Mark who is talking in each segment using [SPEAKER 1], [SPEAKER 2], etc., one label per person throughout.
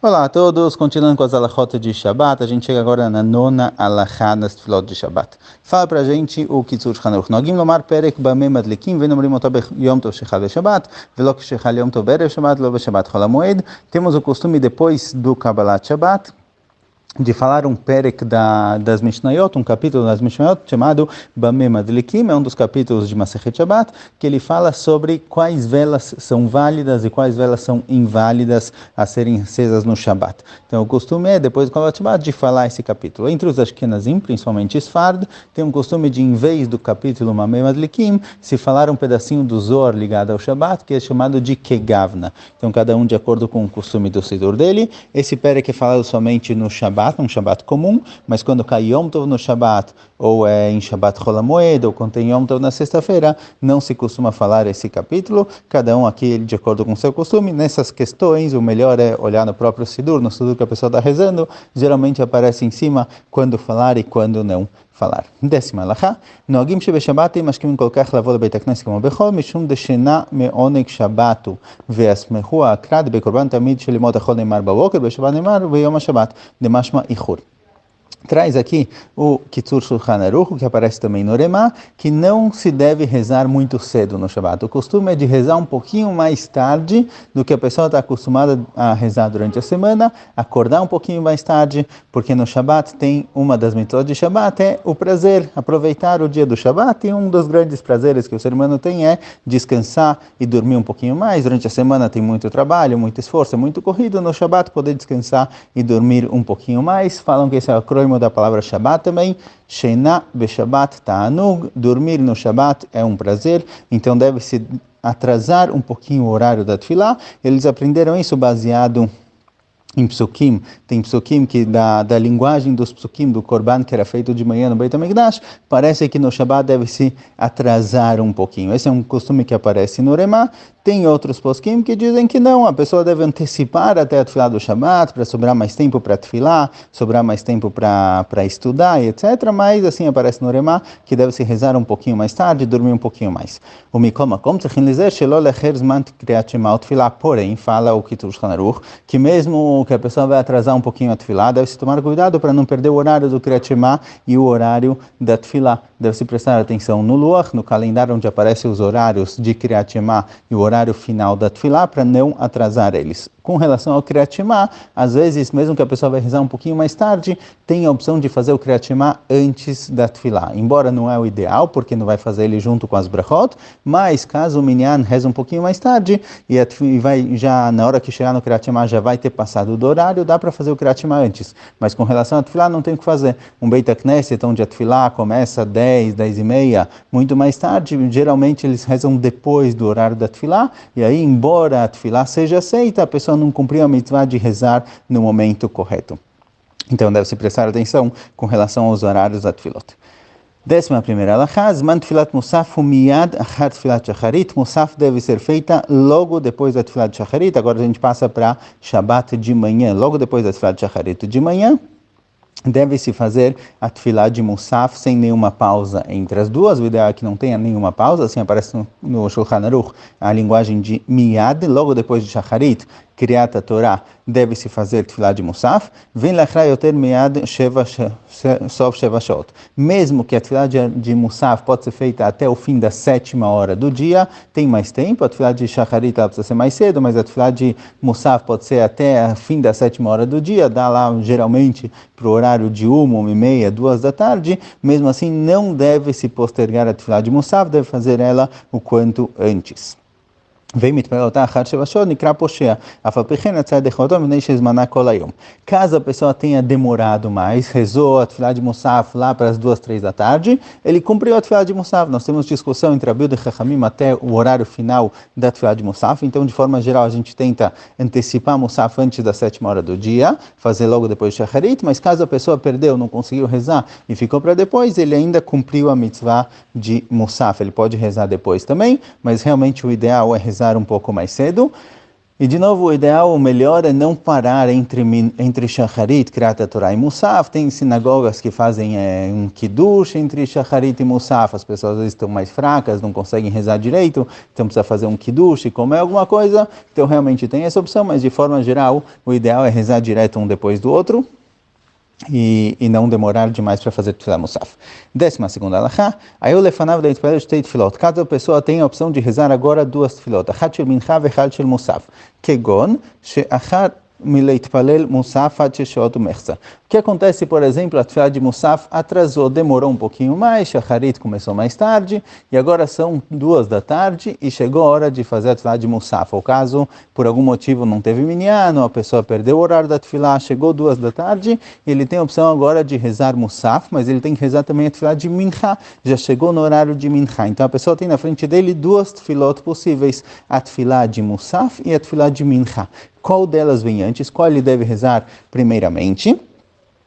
[SPEAKER 1] Olá a todos, continuando com as alachot de Shabbat, a gente chega agora na nona alachá nas tefilot de Shabbat. Fala pra gente o Kitzur Shulchan Aruch. Nogim lomar perek bamei madlikim venomrim oto yom tov shechal v'Shabbat velo shechal yom tov erev Shabbat lo v'Shabbat chol hamoed. Temos o costume depois do Kabbalat Shabbat de falar um perek das Mishnayot, um capítulo das Mishnayot chamado Bamei Madlikim, é um dos capítulos de Masechet Shabbat, que ele fala sobre quais velas são válidas e quais velas são inválidas a serem acesas no Shabbat. Então o costume é, depois do Kabbalat Shabbat, de falar esse capítulo. Entre os Ashkenazim, principalmente Sfard, tem um costume de, em vez do capítulo Bamei Madlikim, se falar um pedacinho do Zohar ligado ao Shabbat, que é chamado de Kegavna. Então cada um de acordo com o costume do Sidur dele. Esse perek é falado somente no Shabbat, um Shabbat comum, mas quando cai Yom Tov no Shabbat, ou em Shabbat Chol HaMoed, ou quando tem Yom Tov na sexta-feira, não se costuma falar esse capítulo, cada um aqui de acordo com o seu costume. Nessas questões, o melhor é olhar no próprio Sidur, no Sidur que a pessoa está rezando, geralmente aparece em cima quando falar e quando não falar. Décima alachá, נוהגים שבשבת הם משכימים כל כך לבוא לבית הכנסת כמו בחול, משום דשינה מעונג שבתו, וישמחו האקרא בקורבן תמיד של ימות החול נאמר בבוקר, בשבת נאמר ביום השבת, דמשמע איחור. Traz aqui o Kitzur Shulchan Aruch, que aparece também no Remá, que não se deve rezar muito cedo no Shabbat. O costume é de rezar um pouquinho mais tarde do que a pessoa está acostumada a rezar durante a semana, acordar um pouquinho mais tarde, porque no Shabbat tem uma das mitzvot de Shabbat, é o prazer, aproveitar o dia do Shabbat, e um dos grandes prazeres que o ser humano tem é descansar e dormir um pouquinho mais. Durante a semana tem muito trabalho, muito esforço, muito corrido. No Shabbat poder descansar e dormir um pouquinho mais. Falam que esse é o acrônimo da palavra Shabbat também, Sheina Beshabbat Ta'anug, dormir no Shabbat é um prazer, então deve-se atrasar um pouquinho o horário da Tefilá. Eles aprenderam isso baseado em psukim. Tem psukim que da linguagem dos psukim do Korban, que era feito de manhã no Beit HaMikdash, parece que no Shabbat deve-se atrasar um pouquinho. Esse é um costume que aparece no Remá. Tem outros poskim que dizem que não, a pessoa deve antecipar até a tefilá do Shabbat, para sobrar mais tempo para tefilá, sobrar mais tempo para estudar, etc. Mas assim aparece no Remá, que deve se rezar um pouquinho mais tarde, dormir um pouquinho mais. O Mikol Makom tzechin lizer shelo lecher zman kriyat shema utfilá. Porém, fala o Kitzur Shulchan Aruch, que mesmo que a pessoa vai atrasar um pouquinho a tefilá, deve-se tomar cuidado para não perder o horário do kriyat shema e o horário da tefilá. Deve-se prestar atenção no Luach, no calendário onde aparecem os horários de kriyat shema e o horário final da tefilá, para não atrasar eles. Com relação ao Kriyat Shema, às vezes, mesmo que a pessoa vai rezar um pouquinho mais tarde, tem a opção de fazer o Kriyat Shema antes da tefilá. Embora não é o ideal, porque não vai fazer ele junto com as brachot, mas caso o minyan reze um pouquinho mais tarde, e vai já na hora que chegar no Kriyat Shema já vai ter passado do horário, dá para fazer o Kriyat Shema antes. Mas com relação à tefilá, não tem o que fazer. Um Beit HaKnesset, onde a tefilá começa 10, 10 e meia, muito mais tarde, geralmente eles rezam depois do horário da tefilá, e aí, embora a tefilá seja aceita, a pessoa não cumpriu a mitzvah de rezar no momento correto. Então, deve-se prestar atenção com relação aos horários da tefilot. 11ª alachá, zman tefilat musaf miyad achar tefilat shacharit. Musaf deve ser feita logo depois da tefilat shacharit. Agora a gente passa para Shabbat de manhã. Logo depois da tefilat shacharit de manhã, deve-se fazer a tefilá de Musaf sem nenhuma pausa entre as duas. O ideal é que não tenha nenhuma pausa, assim aparece no Shulchan Aruch a linguagem de Miyad. Logo depois de Shacharit, Kriyat Torah, deve-se fazer tefilá de Musaf. Vem lachra yoter miyad sof sheva shot. Mesmo que a tefilá de Musaf pode ser feita até o fim da 7ª hora do dia, tem mais tempo. A tefilá de Shacharit ela precisa ser mais cedo, mas a tefilá de Musaf pode ser até o fim da 7ª hora do dia, dá lá geralmente para o horário de 1h30, 2 da tarde. Mesmo assim, não deve se postergar a tefilá de Musaf, deve fazer ela o quanto antes. Caso a pessoa tenha demorado mais, rezou a tefilá de Musaf lá para as 2, 3 da tarde, ele cumpriu a tefilá de Musaf. Nós temos discussão entre Rabi e Chachamim até o horário final da tefilá de Musaf, então de forma geral a gente tenta antecipar Musaf antes da 7ª hora do dia, fazer logo depois de Shacharit, mas caso a pessoa perdeu, não conseguiu rezar e ficou para depois, ele ainda cumpriu a mitzvah de Musaf. Ele pode rezar depois também, mas realmente o ideal é rezar um pouco mais cedo. E de novo, o ideal, o melhor é não parar entre Shacharit, Kriyat Torah e Musaf. Tem sinagogas que fazem um kiddush entre Shacharit e Musaf. As pessoas às vezes estão mais fracas, não conseguem rezar direito, então precisa fazer um kiddush e comer alguma coisa. Então realmente tem essa opção, mas de forma geral, o ideal é rezar direto um depois do outro. E não demorar demais para fazer Tfilah Musaf. 12ª alahá, aí o lefanav da Yitpalel shtei tfilot. Cada pessoa tem a opção de rezar agora duas tfilot, achat shel mincha ve'achat shel musaf. Kegon, she'achar mileitpalel musaf ad sheshoot umechza. O que acontece, por exemplo, a tefilá de Musaf atrasou, demorou um pouquinho mais, Shacharit começou mais tarde, e agora são 2 da tarde e chegou a hora de fazer a tefilá de Musaf. Ou caso, por algum motivo, não teve minyan, a pessoa perdeu o horário da tefilá, chegou 2 da tarde, ele tem a opção agora de rezar Musaf, mas ele tem que rezar também a tefilá de Mincha, já chegou no horário de Mincha. Então a pessoa tem na frente dele 2 tefilot possíveis, a tefilá de Musaf e a tefilá de Mincha. Qual delas vem antes? Qual ele deve rezar primeiramente?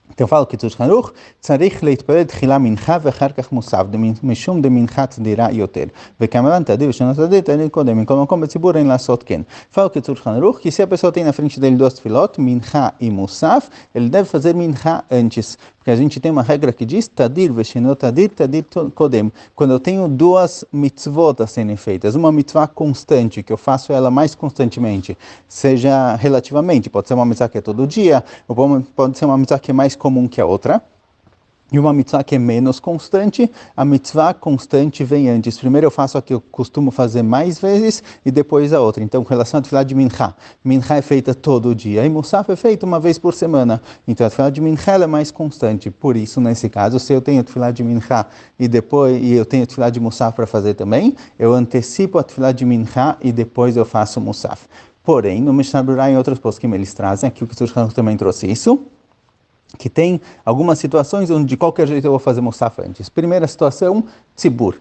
[SPEAKER 1] Então fala que Kitzur Haruch, צריך להתפלל תחילה מנחה ואחר כך מוסף, משום דמנחה תדירה יותר. וכמובן תדיר ושנה תדיר, תדיר קודם, מכל מקום בציבור אין לעשות כן. fala que Kitzur Haruch, que se a pessoa tem na frente dele 2 tefilot, mincha e musaf, ele deve fazer mincha antes. Porque a gente tem uma regra que diz, tadir vesheno tadir, tadir kodem. Quando eu tenho 2 mitzvot a serem feitas, uma mitzvah constante, que eu faço ela mais constantemente, seja relativamente, pode ser uma mitzvah que é todo dia, ou pode ser uma mitzvah que é mais comum que a outra, e uma mitzvah que é menos constante, a mitzvah constante vem antes. Primeiro eu faço a que eu costumo fazer mais vezes e depois a outra. Então, com relação à tefilá de Mincha, Mincha é feita todo dia e Musaf é feita uma vez por semana. Então, a tefilá de Mincha é mais constante. Por isso, nesse caso, se eu tenho a tefilá de Mincha e eu tenho a tefilá de Musaf para fazer também, eu antecipo a tefilá de Mincha e depois eu faço Musaf. Porém, no Mishnah Berurah, em outros poskim eles trazem, aqui o Kitzur Haruch também trouxe isso, que tem algumas situações onde de qualquer jeito eu vou fazer Musaf antes. Primeira situação, tzibur.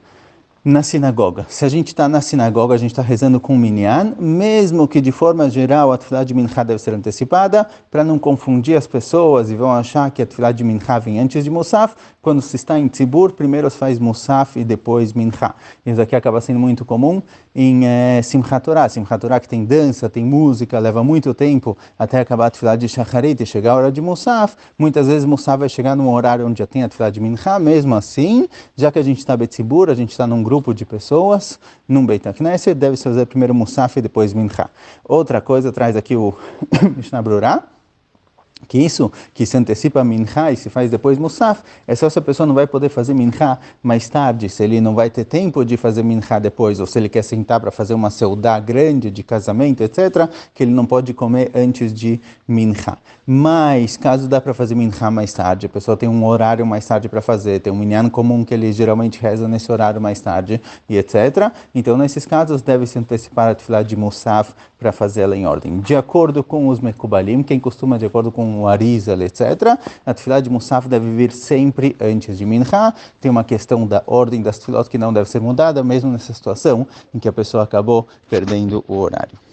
[SPEAKER 1] Na sinagoga. Se a gente está na sinagoga, a gente está rezando com o minyan, mesmo que de forma geral a tefilá de mincha deve ser antecipada, para não confundir as pessoas e vão achar que a tefilá de mincha vem antes de musaf, quando se está em tzibur, primeiro se faz musaf e depois mincha. Isso aqui acaba sendo muito comum em Simchat Torah. Simchat Torah que tem dança, tem música, leva muito tempo até acabar a tefilá de shacharit e chegar a hora de musaf. Muitas vezes musaf vai chegar num horário onde já tem a tefilá de mincha, mesmo assim, já que a gente está betzibur, a gente está num grupo de pessoas, num Beit HaKnesset, deve-se fazer primeiro Musaf e depois Mincha. Outra coisa, traz aqui o Mishnah Berurah, que isso, que se antecipa Mincha e se faz depois Musaf, é só se a pessoa não vai poder fazer Mincha mais tarde, se ele não vai ter tempo de fazer Mincha depois, ou se ele quer sentar para fazer uma seudá grande de casamento, etc., que ele não pode comer antes de Mincha. Mas, caso dá para fazer Mincha mais tarde, a pessoa tem um horário mais tarde para fazer, tem um minyan comum que ele geralmente reza nesse horário mais tarde, e etc., então nesses casos deve-se antecipar a tefilá de Musaf para fazê-la em ordem. De acordo com os Mekubalim, quem costuma, de acordo com o Arizal, etc., a tefilá de Musaf deve vir sempre antes de Mincha. Tem uma questão da ordem das tefilot que não deve ser mudada, mesmo nessa situação em que a pessoa acabou perdendo o horário.